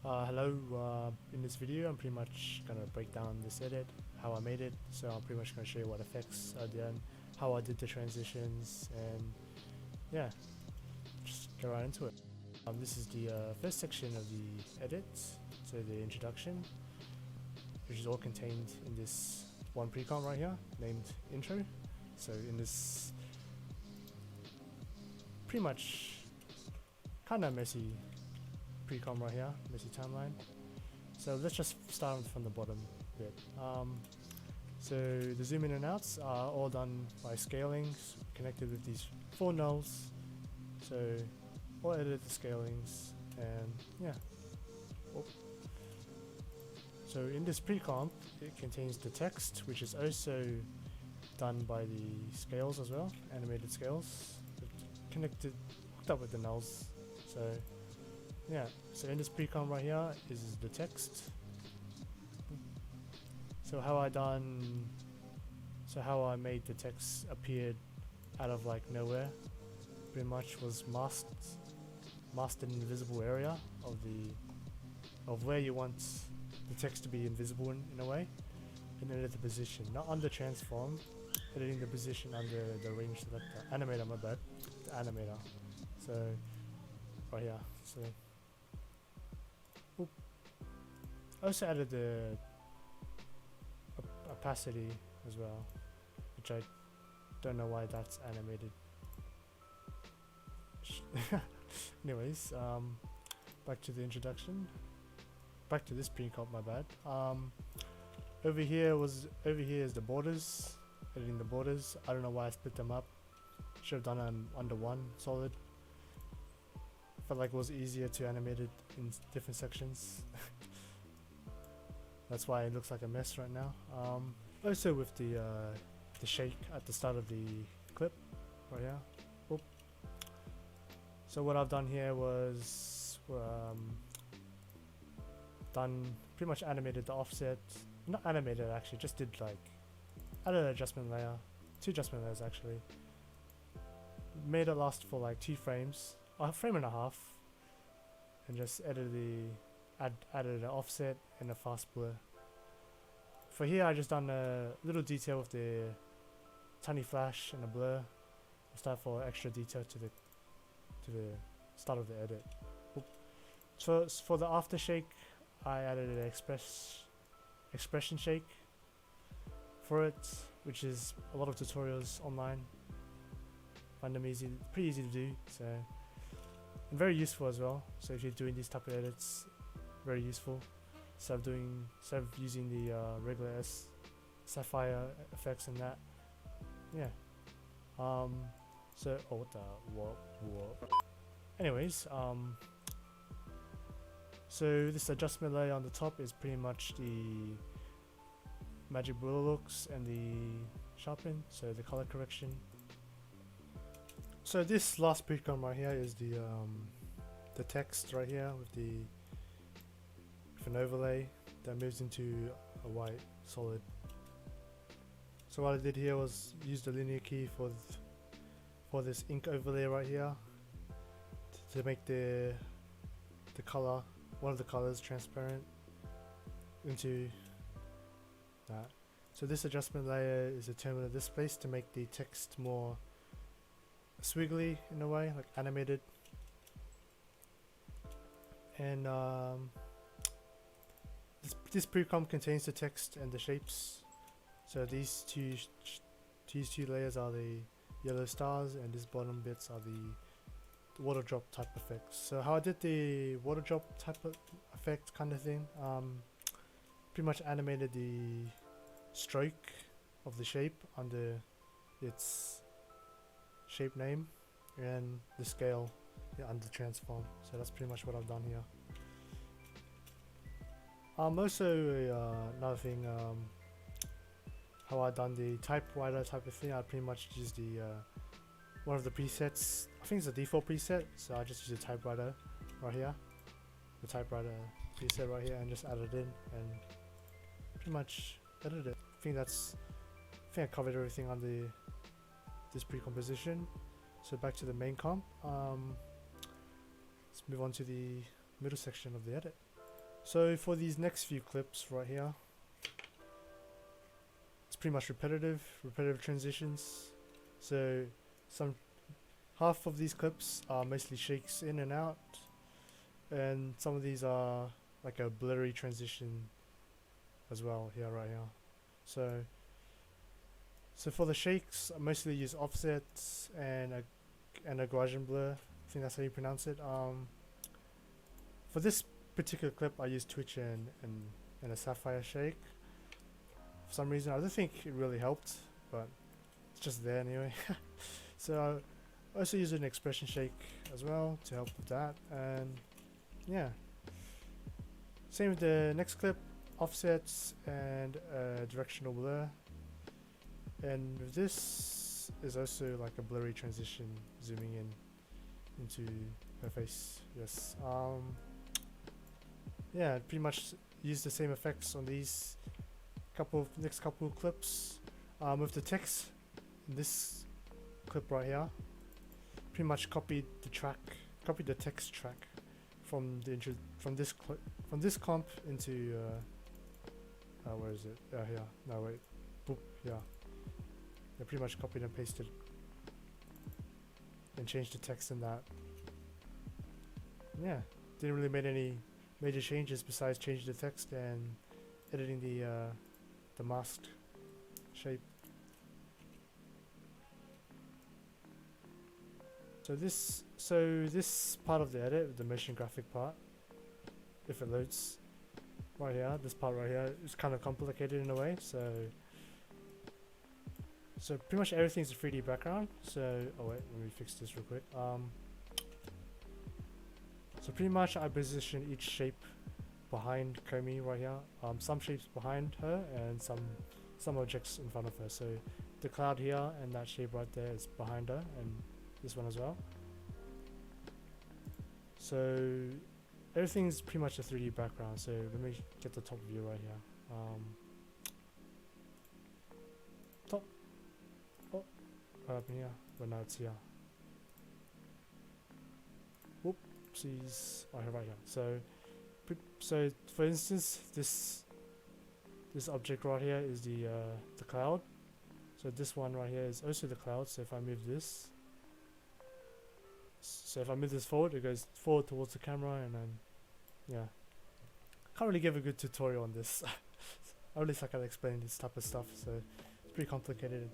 Hello, in this video I'm pretty much gonna break down this edit, how I made it, so I'm pretty much gonna show you what effects I did, how I did the transitions, and yeah, just go right into it. This is the first section of the edit, so the introduction, which is all contained in this one pre-comp right here, named intro. So in this pretty much kinda messy pre-comp right here, messy timeline. So let's just start from the bottom bit. So the zoom in and outs are all done by scaling, connected with these 4 nulls. So I'll edit the scalings and yeah. Oh. So in this pre-comp, it contains the text, which is also done by the scales as well, animated scales, connected, hooked up with the nulls. So yeah, so in this pre-comp right here is the text. So how I made the text appear out of like nowhere, pretty much was masked an invisible area of where you want the text to be invisible in a way, and edit the position, not under transform, editing the position under the range selector, animator, my bad, the animator. So right here, so I also added the opacity as well, which I don't know why that's animated. Anyways, back to the introduction. Back to this pre-comp, my bad. Over here is the borders, editing the borders. I don't know why I split them up. Should have done it under one solid. Felt like it was easier to animate it in different sections. That's why it looks like a mess right now. Also with the shake at the start of the clip, right here. Oop. So what I've done here was done pretty much animated the offset. Not animated actually, just did like added an adjustment layer, 2 adjustment layers actually. Made it last for like 2 frames, a frame and a half, and just added an offset and a fast blur. For here I just done a little detail with the tiny flash and a blur. Start for extra detail to the start of the edit. Oop. So for the after shake, I added an expression shake for it, which is a lot of tutorials online. Find them pretty easy to do, so and very useful as well. So if you're doing these type of edits, very useful. Instead of using the regular sapphire effects and that, yeah. So what? Anyways, so this adjustment layer on the top is pretty much the magic ruler looks and the sharpen, so the color correction. So this last pre-comp right here is the text right here with an overlay that moves into a white solid. So what I did here was use the linear key for this ink overlay right here to make the color, one of the colors, transparent into that. So this adjustment layer is determined at this place to make the text more squiggly in a way, like animated. And this pre-comp contains the text and the shapes. So these two layers are the yellow stars, and these bottom bits are the water drop type effects. So how I did the water drop type of effect kind of thing, pretty much animated the stroke of the shape under its shape name and the scale under transform. So that's pretty much what I've done here. Also another thing, how I done the typewriter type of thing, I pretty much used the one of the presets. I think it's a default preset, so I just use the typewriter right here, the typewriter preset right here, and just added it in and pretty much edited it. I think I covered everything on this pre-composition. So back to the main comp. Let's move on to the middle section of the edit. So for these next few clips right here, it's pretty much repetitive transitions. So half of these clips are mostly shakes in and out, and some of these are like a blurry transition as well here, right here. So for the shakes, I mostly use offsets and a Gaussian blur. I think that's how you pronounce it. For this particular clip, I use Twitch and a Sapphire shake. For some reason, I don't think it really helped, but it's just there anyway. So I also use an expression shake as well to help with that, and yeah. Same with the next clip, offsets and directional blur. And this is also like a blurry transition zooming in into her face. Yes. Yeah, pretty much use the same effects on these next couple of clips. With the text in this clip right here, pretty much copied the text track from this comp into where is it? Here. No wait. Boop. Yeah. I pretty much copied and pasted and changed the text in that. Yeah, didn't really make any major changes besides changing the text and editing the masked shape. So this part of the edit, the motion graphic part, if it loads right here, this part right here is kind of complicated in a way. So pretty much everything's a 3D background. So oh wait, let me fix this real quick. So pretty much I position each shape behind Komi right here. Some shapes behind her and some objects in front of her. So the cloud here and that shape right there is behind her, and this one as well. So everything's pretty much a 3D background. So let me get the top view right here. Top. Oh, what happened here? But now it's here. Whoopsies. Oh, right here. So for instance, this object right here is the cloud. So this one right here is also the cloud. So if I move this, forward, it goes forward towards the camera, and then yeah. Can't really give a good tutorial on this. Or at least I can explain this type of stuff. So it's pretty complicated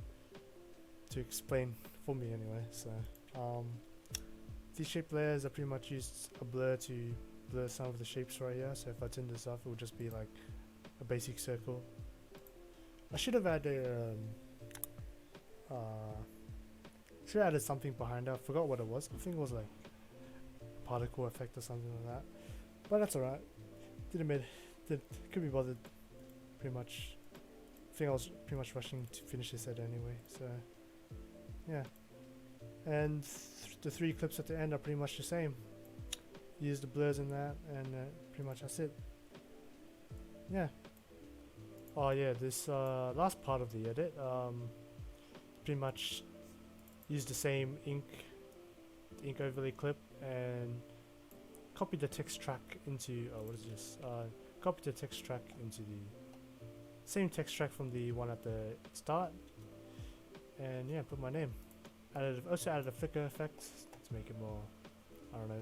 to explain for me anyway. So these shape layers are pretty much used a blur to blur some of the shapes right here. So if I turn this off, it will just be like a basic circle. I should have added something behind her. I forgot what it was. I think it was like particle effect or something like that. But that's alright. Could be bothered. Pretty much. I think I was pretty much rushing to finish this set anyway. So yeah. And the 3 clips at the end are pretty much the same. Use the blurs in that, and pretty much that's it. Yeah. Oh yeah, this last part of the edit, pretty much use the same ink overlay clip and copy the text track into what is this? Copy the text track into the same text track from the one at the start, and yeah, put my name. Also added a flicker effect to make it more, I don't know,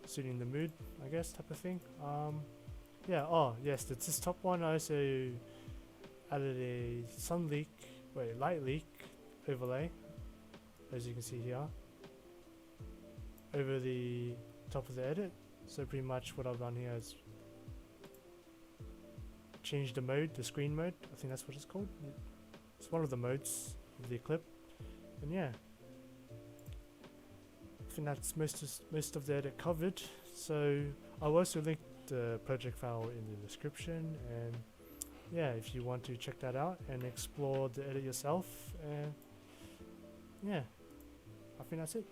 suiting the mood, I guess, type of thing. Yeah. Oh yes, this top one I also added a light leak overlay, as you can see here, over the top of the edit. So pretty much what I've done here is change the mode, the screen mode. I think that's what it's called. It's one of the modes of the clip, and yeah. I think that's most of the edit covered. So I'll also link the project file in the description, and yeah, if you want to check that out and explore the edit yourself, and yeah, I think that's it.